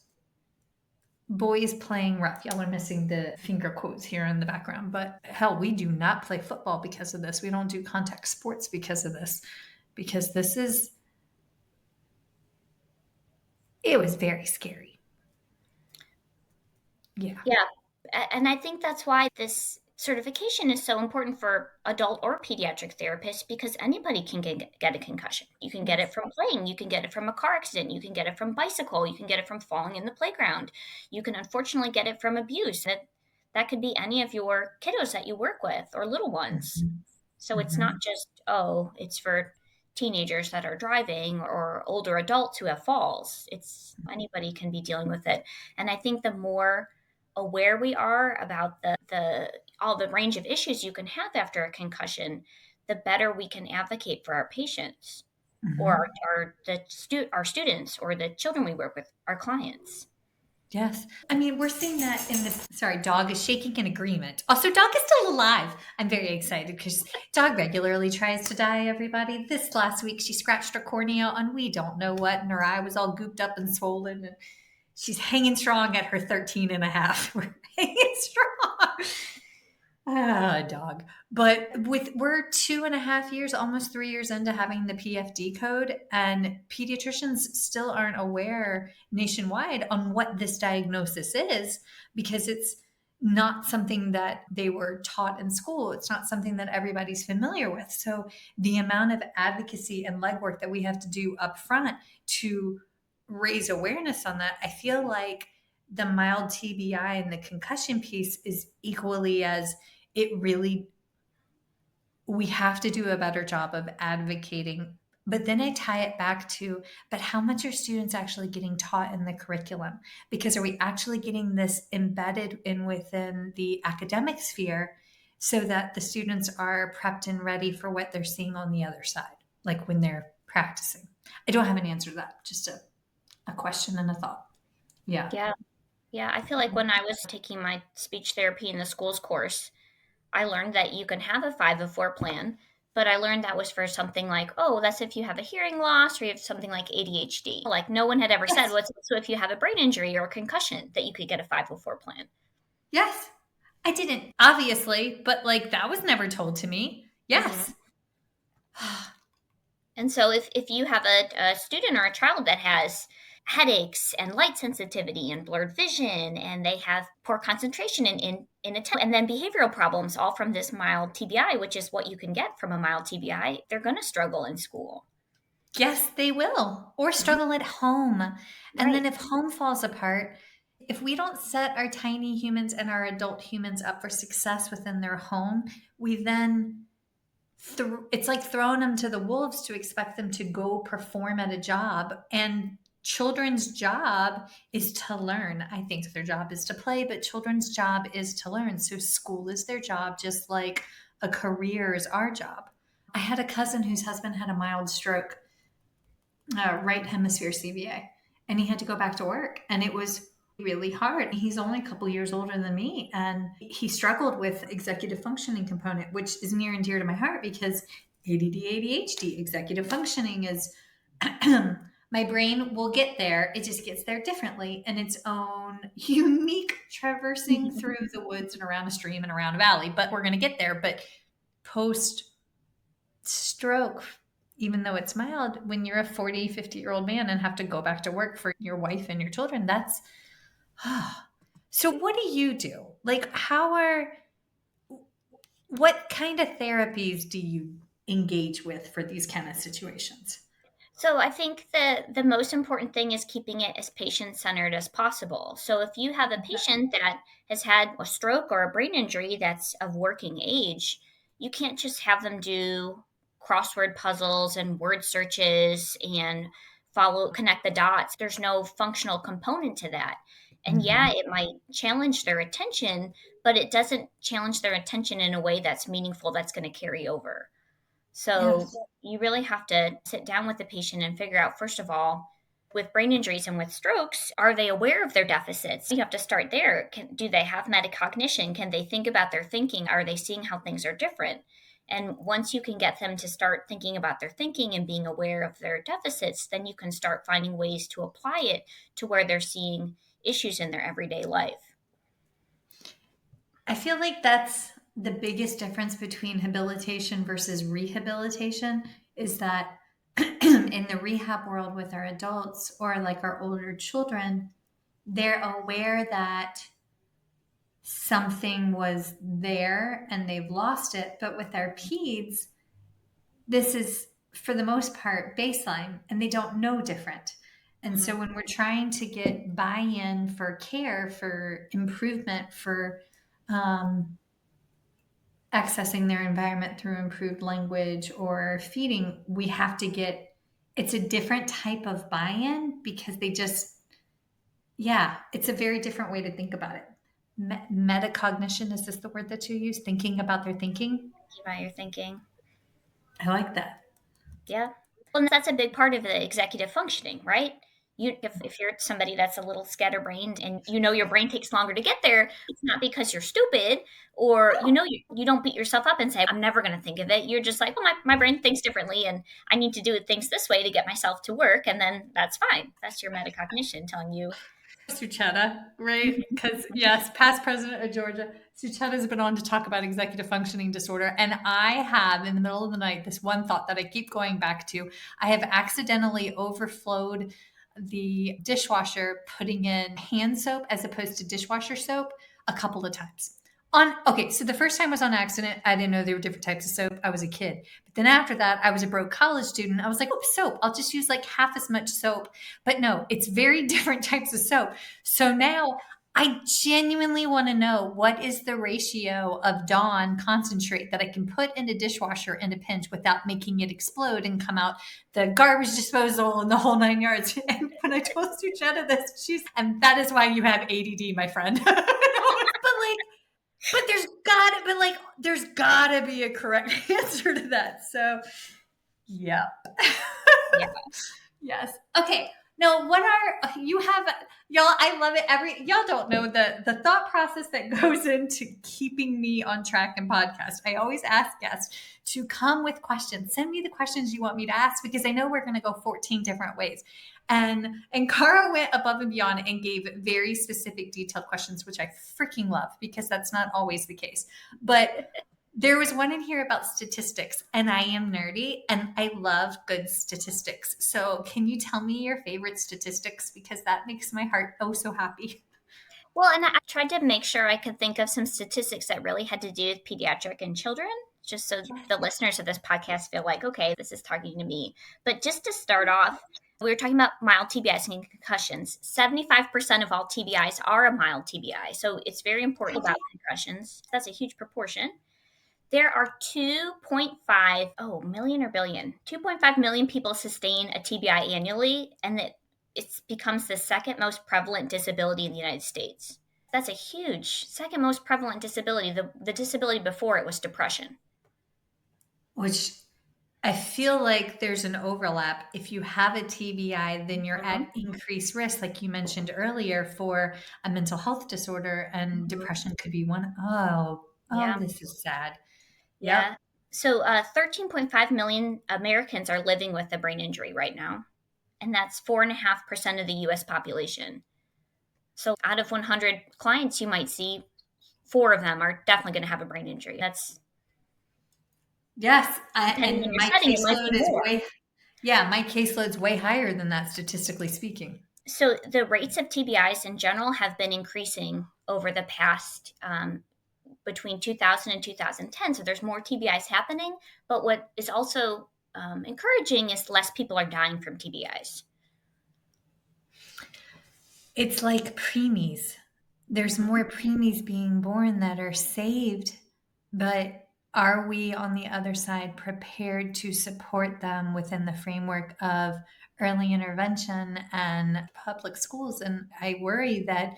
boys playing rough. Y'all are missing the finger quotes here in the background, but hell, we do not play football because of this. We don't do contact sports because of this, because it was very scary. Yeah. Yeah. And I think that's why this certification is so important for adult or pediatric therapists, because anybody can get a concussion. You can get it from playing, you can get it from a car accident, you can get it from bicycle, you can get it from falling in the playground. You can unfortunately get it from abuse. That could be any of your kiddos that you work with or little ones. Mhm. So it's Mhm. not just, oh, it's for teenagers that are driving or older adults who have falls. It's anybody can be dealing with it. And I think the more aware we are about the all the range of issues you can have after a concussion, the better we can advocate for our patients or Mhm. our students or the children we work with, our clients. Yes. I mean, we're seeing that in the, sorry, dog is shaking in agreement. Also, dog is still alive. I'm very excited because dog regularly tries to die, everybody. This last week, she scratched her cornea on we don't know what, and her eye was all gooped up and swollen. And she's hanging strong at her 13 and a half. We're hanging strong. Ah, dog. But we're 2.5 years, almost 3 years into having the PFD code, and pediatricians still aren't aware nationwide on what this diagnosis is, because it's not something that they were taught in school. It's not something that everybody's familiar with. So the amount of advocacy and legwork that we have to do up front to raise awareness on that, I feel like the mild TBI and the concussion piece is equally as it really, we have to do a better job of advocating. But then I tie it back to, but how much are students actually getting taught in the curriculum? Because are we actually getting this embedded in within the academic sphere so that the students are prepped and ready for what they're seeing on the other side, like when they're practicing? I don't have an answer to that, just a question and a thought. Yeah. Yeah. Yeah, I feel like when I was taking my speech therapy in the schools course, I learned that you can have a 504 plan, but I learned that was for something like, oh, that's if you have a hearing loss or you have something like ADHD. Like no one had ever said, Yes. what's so if you have a brain injury or a concussion that you could get a 504 plan. Yes. I didn't, obviously, but like that was never told to me. Hmm. Yes. And so if you have a student or a child that has headaches and light sensitivity and blurred vision and they have poor concentration in attention and then behavioral problems all from this mild TBI, which is what you can get from a mild TBI, they're going to struggle in school. Yes, they will, or Mhm. struggle at home. And then Right. if home falls apart, if we don't set our tiny humans and our adult humans up for success within their home, we then it's like throwing them to the wolves to expect them to go perform at a job. And children's job is to learn. I think their job is to play, but children's job is to learn. So school is their job, just like a career is our job. I had a cousin whose husband had a mild stroke, right hemisphere CBA, and he had to go back to work, and it was really hard. He's only a couple years older than me, and he struggled with executive functioning component, which is near and dear to my heart because ADD, ADHD, executive functioning is my brain will get there. It just gets there differently in its own unique traversing through the woods and around a stream and around a valley. But we're going to get there. But post stroke, even though it's mild, when you're a 40, 50-year-old man and have to go back to work for your wife and your children, that's so what do you do? Like what kind of therapies do you engage with for these kind of situations? So I think the most important thing is keeping it as patient centered as possible. So if you have a patient that has had a stroke or a brain injury that's of working age, you can't just have them do crossword puzzles and word searches and follow connect the dots. There's no functional component to that. And yeah, Mhm. it might challenge their attention, but it doesn't challenge their attention in a way that's meaningful that's going to carry over. So Yes. you really have to sit down with the patient and figure out, first of all, with brain injuries and with strokes, are they aware of their deficits? You have to start there. Do they have metacognition? Can they think about their thinking? Are they seeing how things are different? And once you can get them to start thinking about their thinking and being aware of their deficits, then you can start finding ways to apply it to where they're seeing issues in their everyday life. I feel like that's the biggest difference between habilitation versus rehabilitation is that in the rehab world with our adults or like our older children, they're aware that something was there and they've lost it. But with our peds, this is for the most part baseline and they don't know different. And so Mhm. when we're trying to get buy-in for care, for improvement, for accessing their environment through improved language or feeding, we have to get it's a different type of buy-in because they just yeah, it's a very different way to think about it. Metacognition, is this the word that you use? Thinking about their thinking? Keep out your thinking. I like that. Yeah. Well, and that's a big part of the executive functioning, right? If you're somebody that's a little scatterbrained and you know your brain takes longer to get there, it's not because you're stupid or you don't beat yourself up and say, I'm never going to think of it. You're just like, well, my brain thinks differently and I need to do things this way to get myself to work. And then that's fine. That's your metacognition telling you. Sucheta, right? Because yes, past president of Georgia, Sucheta has been on to talk about executive functioning disorder. And I have, in the middle of the night, this one thought that I keep going back to. I have accidentally overflowed the dishwasher, putting in hand soap as opposed to dishwasher soap a couple of times. Okay, so the first time was on accident. I didn't know there were different types of soap. I was a kid. But then after that, I was a broke college student. I was like, oh, soap. I'll just use like half as much soap. But no, it's very different types of soap. So now I genuinely want to know what is the ratio of Dawn concentrate that I can put in a dishwasher in a pinch without making it explode and come out the garbage disposal and the whole 9 yards. And when I told Suchetta this, and that is why you have ADD, my friend. But like, there's gotta be a correct answer to that. So, yeah. Yeah. Yes. Okay. Now, what are you have y'all? I love it. Y'all don't know the thought process that goes into keeping me on track and podcast. I always ask guests to come with questions. Send me the questions you want me to ask because I know we're going to go 14 different ways. And Cara went above and beyond and gave very specific, detailed questions, which I freaking love because that's not always the case. But there was one in here about statistics, and I am nerdy and I love good statistics. So, can you tell me your favorite statistics? Because that makes my heart oh so happy. Well, and I tried to make sure I could think of some statistics that really had to do with pediatric and children, just so the listeners of this podcast feel like, okay, this is talking to me. But just to start off, we were talking about mild TBIs and concussions. 75% of all TBIs are a mild TBI. So it's very important about concussions. That's a huge proportion. There are 2.5, million or billion, 2.5 million people sustain a TBI annually, and it becomes the second most prevalent disability in the United States. That's a huge second most prevalent disability. The disability before it was depression. Which I feel like there's an overlap. If you have a TBI, then you're Mhm. at increased risk, like you mentioned earlier, for a mental health disorder, and Mhm. depression could be one. Oh, Yeah. this is sad. Yep. Yeah. So 13.5 million Americans are living with a brain injury right now, and that's 4.5% of the US population. So out of 100 clients you might see, four of them are definitely going to have a brain injury. That's Yes. depending on And your my setting, it might be caseload is more. yeah, my caseload's way higher than that, statistically speaking. So the rates of TBIs in general have been increasing over the past between 2000 and 2010. So there's more TBIs happening. But what is also encouraging is less people are dying from TBIs. It's like preemies. There's Mhm. more preemies being born that are saved, but are we on the other side prepared to support them within the framework of early intervention and public schools? And I worry that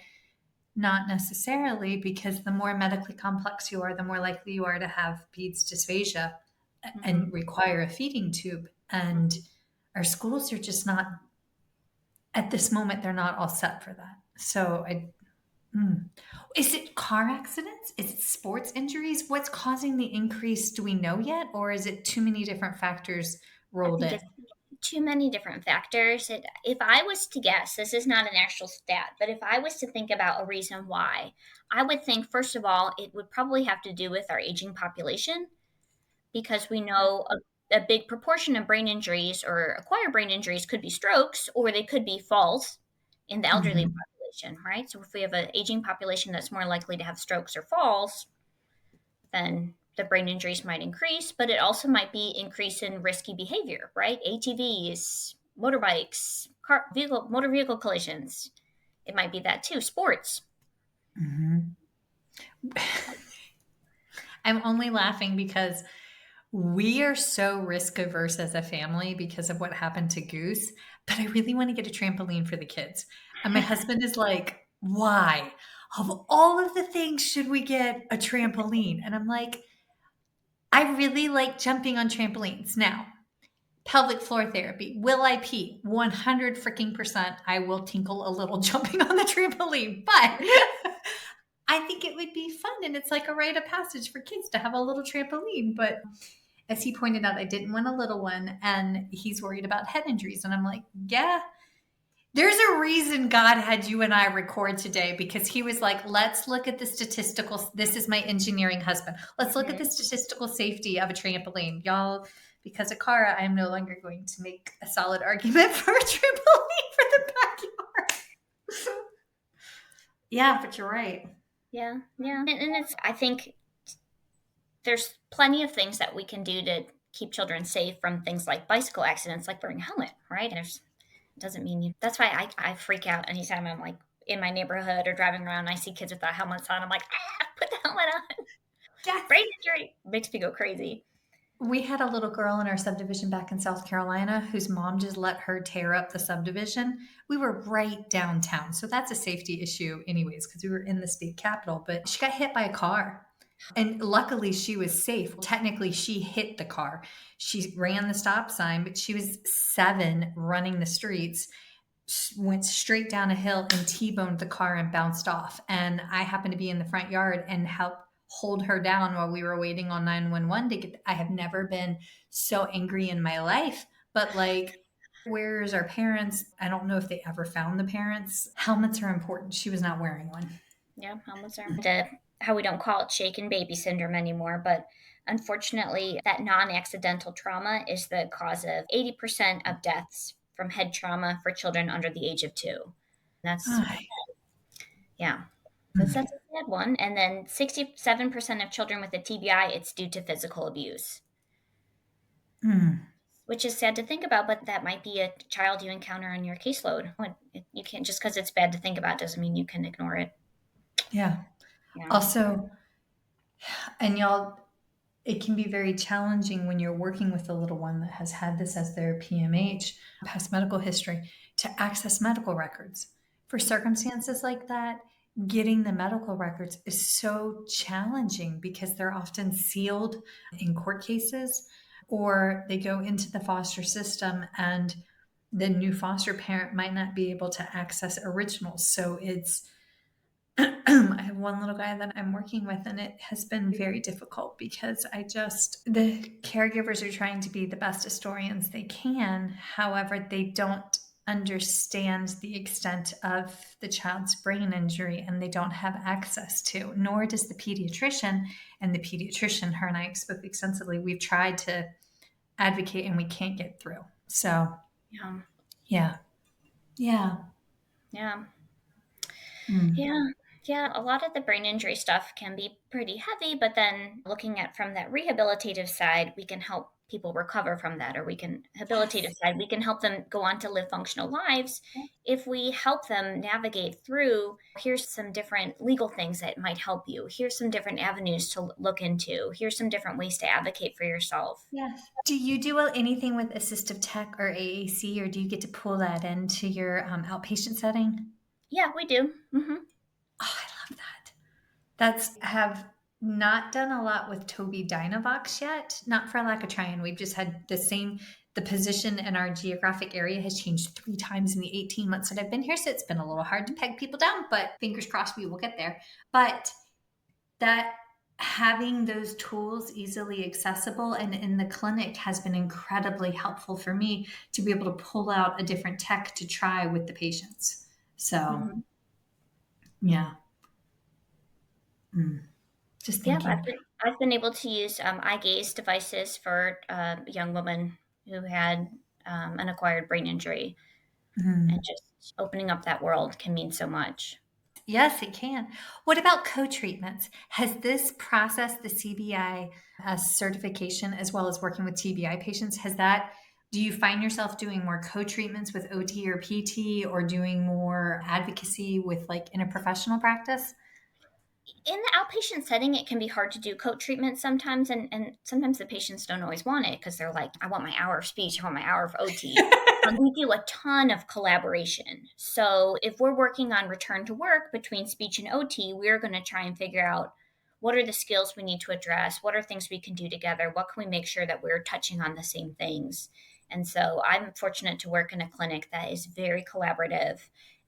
not necessarily, because the more medically complex you are, the more likely you are to have peds dysphagia. and require a feeding tube. And our schools are just not, at this moment, they're not all set for that. So is it car accidents? Is it sports injuries? What's causing the increase? Do we know yet? Or is it too many different factors I rolled think in? it's too many different factors. If I was to guess, this is not an actual stat, but if I was to think about a reason why, I would think, first of all, it would probably have to do with our aging population, because we know a big proportion of brain injuries or acquired brain injuries could be strokes or they could be falls in the elderly Mhm. population, right? So if we have an aging population that's more likely to have strokes or falls, then the brain injuries might increase, but it also might be increase in risky behavior, right? ATVs, motorbikes, motor vehicle collisions. It might be that too. Sports. Mhm. I'm only laughing because we are so risk averse as a family because of what happened to Goose, but I really want to get a trampoline for the kids. And my husband is like, why? Of all of the things, should we get a trampoline? And I'm like, I really like jumping on trampolines. Now, pelvic floor therapy, will I pee? 100 freaking percent. I will tinkle a little jumping on the trampoline, but I think it would be fun. And it's like a rite of passage for kids to have a little trampoline. But as he pointed out, I didn't want a little one, and he's worried about head injuries. And I'm like, yeah, there's a reason God had you and I record today, because he was like, let's look at the statistical. This is my engineering husband. Let's look at the statistical safety of a trampoline. Y'all, because of Cara, I am no longer going to make a solid argument for a trampoline for the backyard. Yeah, but you're right. Yeah, yeah. And it's, I think there's plenty of things that we can do to keep children safe from things like bicycle accidents, like wearing a helmet, right? There's doesn't mean you. That's why I freak out anytime I'm like in my neighborhood or driving around and I see kids without helmets on. I'm like, put the helmet on. Yes. Brain injury makes me go crazy. We had a little girl in our subdivision back in South Carolina whose mom just let her tear up the subdivision. We were right downtown. So that's a safety issue, anyways, because we were in the state capital. But she got hit by a car. And luckily, she was safe. Technically, she hit the car. She ran the stop sign, but she was 7 running the streets, went straight down a hill and T-boned the car and bounced off. And I happened to be in the front yard and helped hold her down while we were waiting on 911 to get. I have never been so angry in my life, but like, where's our parents? I don't know if they ever found the parents. Helmets are important. She was not wearing one. Yeah, helmets are how we don't call it shaken baby syndrome anymore, but unfortunately, that non-accidental trauma is the cause of 80% of deaths from head trauma for children under the age of 2. That's Ay. yeah. That's a sad one. And then 67% of children with a TBI, it's due to physical abuse, Mm. which is sad to think about, but that might be a child you encounter on your caseload. You can't, just because it's bad to think about doesn't mean you can ignore it. Yeah. Yeah. Also, and y'all, it can be very challenging when you're working with a little one that has had this as their PMH, past medical history, to access medical records. For circumstances like that, getting the medical records is so challenging because they're often sealed in court cases, or they go into the foster system and the new foster parent might not be able to access originals. So it's I have one little guy that I'm working with, and it has been very difficult because the caregivers are trying to be the best historians they can. However, they don't understand the extent of the child's brain injury and they don't have access to, nor does the pediatrician. And the pediatrician, her and I spoke extensively. We've tried to advocate and we can't get through. So, Yeah. yeah. Yeah. Yeah. Mm. Yeah. Yeah. A lot of the brain injury stuff can be pretty heavy, but then looking at from that rehabilitative side, we can help people recover from that, or we can habilitative side, we can help them go on to live functional lives if we help them navigate through. Here's some different legal things that might help you. Here's some different avenues to look into. Here's some different ways to advocate for yourself. Yes. Do you do anything with assistive tech or AAC, or do you get to pull that into your outpatient setting? Yeah, we do. Oh, I love that. That's have not done a lot with Toby Dynavox yet, not for lack of trying. We've just had the position in our geographic area has changed 3 times in the 18 months that I've been here. So it's been a little hard to peg people down, but fingers crossed we will get there. But that having those tools easily accessible and in the clinic has been incredibly helpful for me to be able to pull out a different tech to try with the patients. So, Mhm. yeah. Just Yeah, thinking. I've been able to use eye gaze devices for a young woman who had an acquired brain injury, and Mm. just opening up that world can mean so much. Yes, it can. What about co-treatments? Has this process, the CBI certification, as well as working with TBI patients, do you find yourself doing more co-treatments with OT or PT or doing more advocacy with like in a professional practice? In the outpatient setting, it can be hard to do coat treatment sometimes, and sometimes the patients don't always want it because they're like, I want my hour of speech, I want my hour of OT. We do a ton of collaboration. So if we're working on return to work between speech and OT, we're going to try and figure out what are the skills we need to address, what are things we can do together, what can we make sure that we're touching on the same things. And so I'm fortunate to work in a clinic that is very collaborative,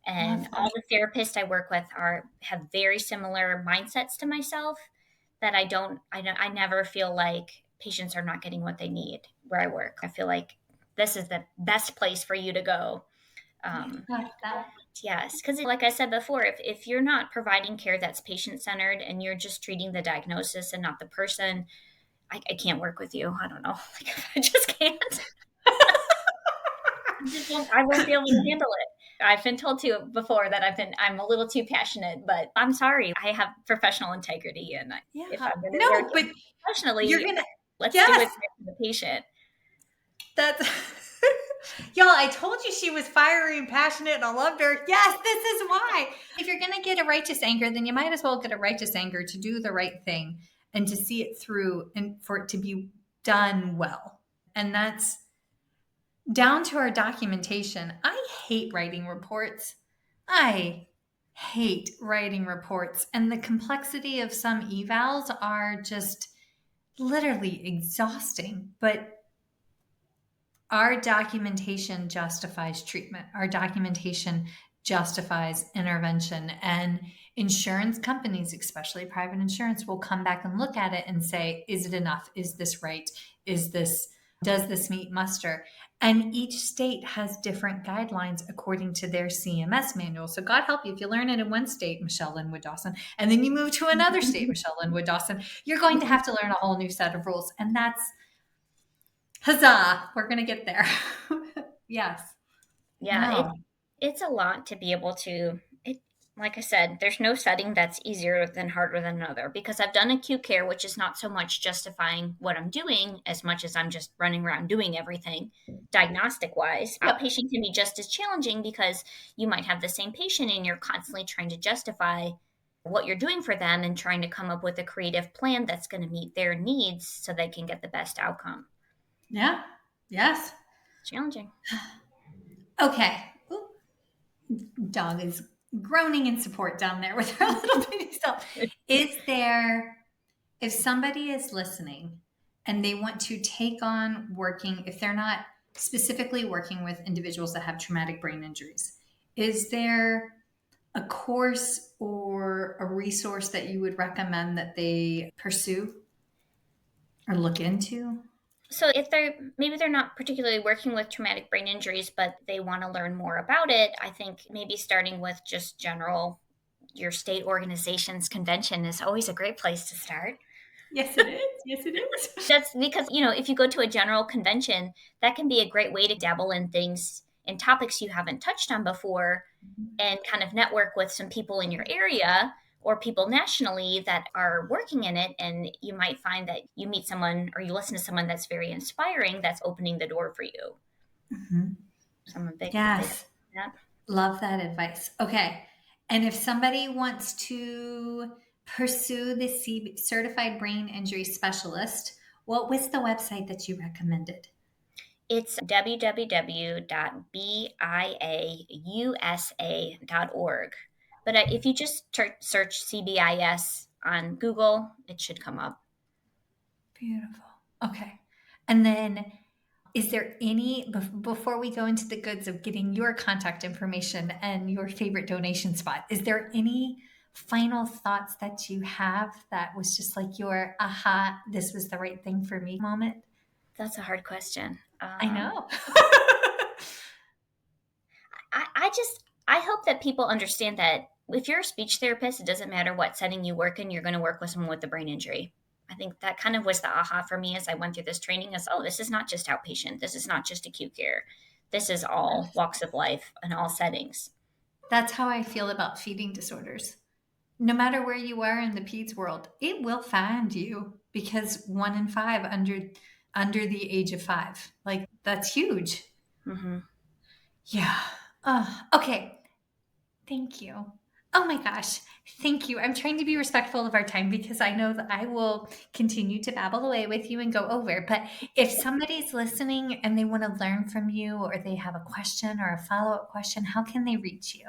Love and that. all the therapists I work with are have very similar mindsets to myself, that I never feel like patients are not getting what they need where I work. I feel like this is the best place for you to go. Um, Love that. yes, because like I said before, if you're not providing care that's patient centered and you're just treating the diagnosis and not the person, I can't work with you. I don't know. Like, I just can't. I won't be able to handle it. I've been told to before that I'm a little too passionate, but I'm sorry. I have professional integrity, and if Yeah. I'm going to work No, but you're professionally, gonna, let's do it yes, for the patient. that's y'all, I told you she was fiery and passionate and I loved her. Yes, this is why. If you're gonna get a righteous anger, then you might as well get a righteous anger to do the right thing and to see it through and for it to be done well. And that's down to our documentation. I hate writing reports. I hate writing reports. And the complexity of some evals are just literally exhausting. But our documentation justifies treatment. Our documentation justifies intervention. And insurance companies, especially private insurance, will come back and look at it and say, is it enough? Is this right? Does this meet muster? And each state has different guidelines according to their CMS manual. So God help you if you learn it in one state, Michelle Linwood Dawson, and then you move to another state, Michelle Linwood Dawson, you're going to have to learn a whole new set of rules. And that's huzzah, we're going to get there. Yes. Yeah, No. it's a lot to be able to. Like I said, there's no setting that's easier than harder than another, because I've done acute care, which is not so much justifying what I'm doing as much as I'm just running around doing everything diagnostic wise. Yep. Outpatient can be just as challenging because you might have the same patient and you're constantly trying to justify what you're doing for them and trying to come up with a creative plan that's going to meet their needs so they can get the best outcome. Yeah. Yes. Challenging. Okay. Ooh, dog is groaning in support down there with her little bitty self. Is there, if somebody is listening and they want to take on working, if they're not specifically working with individuals that have traumatic brain injuries, is there a course or a resource that you would recommend that they pursue or look into? So if they're not particularly working with traumatic brain injuries, but they want to learn more about it, I think maybe starting with just general your state organization's convention is always a great place to start. Yes, it is. Yes, it is. Just because, if you go to a general convention, that can be a great way to dabble in things in topics you haven't touched on before, and kind of network with some people in your area or people nationally that are working in it. And you might find that you meet someone or you listen to someone that's very inspiring, that's opening the door for you. Mhm. So I'm a big Yes. fan. Love that advice. Okay. And if somebody wants to pursue the certified brain injury specialist, what was the website that you recommended? It's www.biausa.org. But if you just search CBIS on Google, it should come up. Beautiful. Okay. And then is there any, before we go into the goods of getting your contact information and your favorite donation spot, is there any final thoughts that you have that was just like your aha, this was the right thing for me moment? That's a hard question. I know. I hope that people understand that if you're a speech therapist, it doesn't matter what setting you work in, you're going to work with someone with a brain injury. I think that kind of was the aha for me as I went through this training is, oh, this is not just outpatient. This is not just acute care. This is all walks of life and all settings. That's how I feel about feeding disorders. No matter where you are in the peds world, it will find you because 1 in 5 under the age of 5. Like that's huge. Mm-hmm. Yeah. Okay. Thank you. Oh my gosh. Thank you. I'm trying to be respectful of our time because I know that I will continue to babble away with you and go over. But if somebody's listening and they want to learn from you or they have a question or a follow-up question, how can they reach you?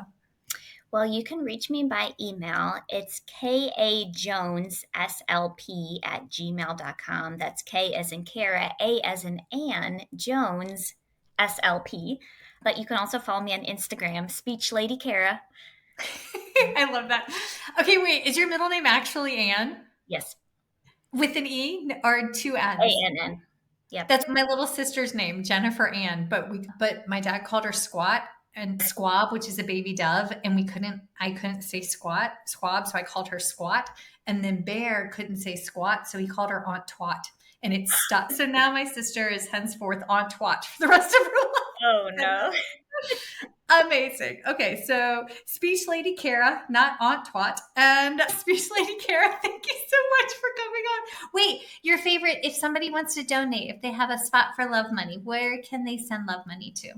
Well, you can reach me by email. It's kajonesslp@gmail.com. That's K as in Kara, A as in Ann, Jones, SLP. But you can also follow me on Instagram, Speech Lady Kara. I love that. Okay, wait. Is your middle name actually Ann? Yes. With an E or 2 N's? ANN. Yep. That's my little sister's name, Jennifer Ann. But my dad called her Squat and Squab, which is a baby dove, and I couldn't say Squab, so I called her Squat. And then Bear couldn't say Squat, so he called her Aunt Twat, and it stuck. So now my sister is henceforth Aunt Twat for the rest of her life. Oh no. Amazing. Okay, so Speech Lady Kara, not Aunt Twat, and Speech Lady Kara, thank you so much for coming on. Wait, your favorite, if somebody wants to donate, if they have a spot for love money, where can they send love money to?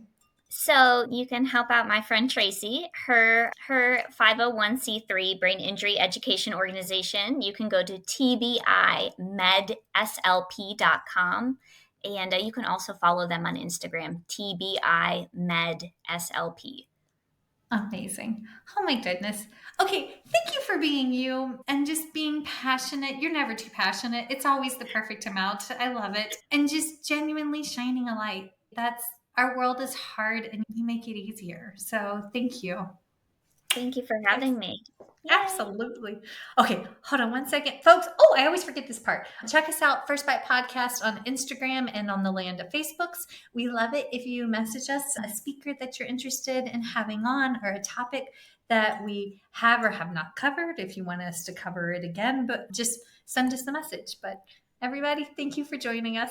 So you can help out my friend Tracy, her 501c3 brain injury education organization. You can go to tbimedslp.com. And you can also follow them on Instagram, tbimedslp. Amazing. Oh my goodness. Okay, thank you for being you and just being passionate. You're never too passionate. It's always the perfect amount. I love it. And just genuinely shining a light. Our world is hard and you make it easier. So thank you. Thank you for having me. Yay. Absolutely. Okay, hold on one second. Folks, oh, I always forget this part. Check us out, First Bite Podcast on Instagram and on the land of Facebooks. We love it if you message us a speaker that you're interested in having on or a topic that we have or have not covered if you want us to cover it again, but just send us a message. But everybody, thank you for joining us.